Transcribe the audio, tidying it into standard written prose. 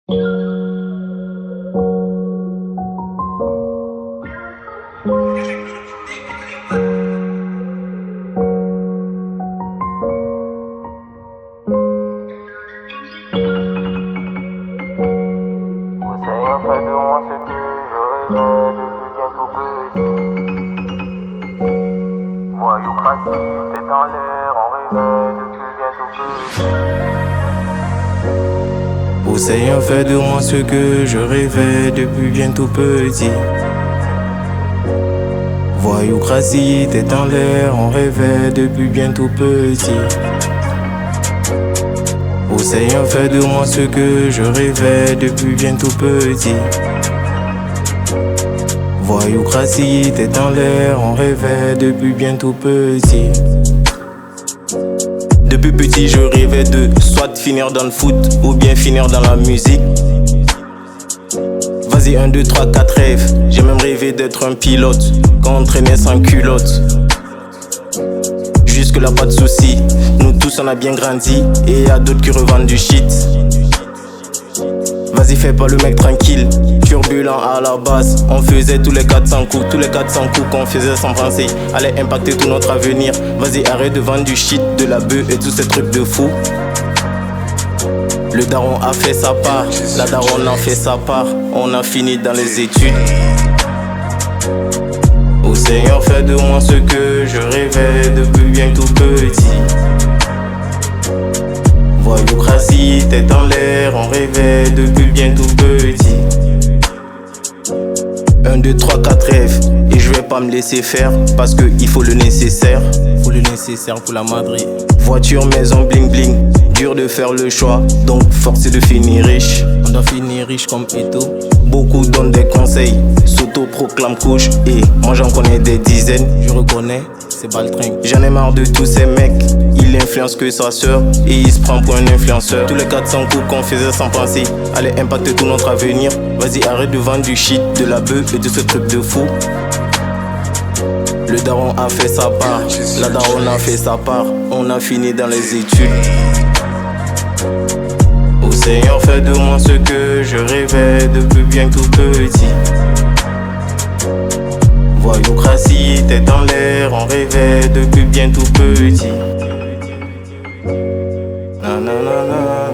Seigneur, fais de moi ce que je rêvais depuis bien tout petit. Voyoucratie, tête en l'air, on rêvait depuis bien tout petit. Oh Seigneur, fais de moi ce que je rêvais depuis bien tout petit. Voyoucratie, tête en l'air, on rêvait depuis bien tout petit. Oh Seigneur, fais de moi ce que je rêvais depuis bien tout petit. Voyoucratie, tête en l'air, on rêvait depuis bien tout petit. Depuis petit, je rêvais de soit finir dans le foot ou bien finir dans la musique. Vas-y, 1, 2, 3, 4 rêves. J'ai même rêvé d'être un pilote quand on traînait sans culotte. Jusque là, pas de soucis. Nous tous, on a bien grandi. Et y'a d'autres qui revendent du shit. Vas-y, fais pas le mec tranquille. Turbulent à la base. On faisait tous les 400 coups. Tous les 400 coups qu'on faisait sans penser allait impacter tout notre avenir. Vas-y, arrête de vendre du shit, de la bœuf et tous ces trucs de fou. Le daron a fait sa part. La daronne a fait sa part. On a fini dans les études. Oh Seigneur, fais de moi ce que je rêvais depuis bien tout petit. Voyoucratie, tête en l'air, on rêvait depuis bien tout petit. 1, 2, 3, 4 rêves. Et je vais pas me laisser faire parce que il faut le nécessaire. Faut le nécessaire pour la Madrid. Voiture, maison, bling bling. Dur de faire le choix, donc forcé de finir riche. On doit finir riche comme Eto. Beaucoup donnent des conseils, s'auto-proclament couche. Et moi j'en connais des dizaines. Je reconnais, c'est Baltringue. J'en ai marre de tous ces mecs. Il influence que sa sœur et il se prend pour un influenceur. Tous les 400 coups qu'on faisait sans penser allaient impacter tout notre avenir. Vas-y, arrête de vendre du shit, de la bœuf et de ce truc de fou. Le daron a fait sa part, la daronne a fait sa part. On a fini dans les études. Oh Seigneur, fais de moi ce que je rêvais depuis bien tout petit. Voyoucratie, tête en l'air, on rêvait depuis bien tout petit. Na na na na.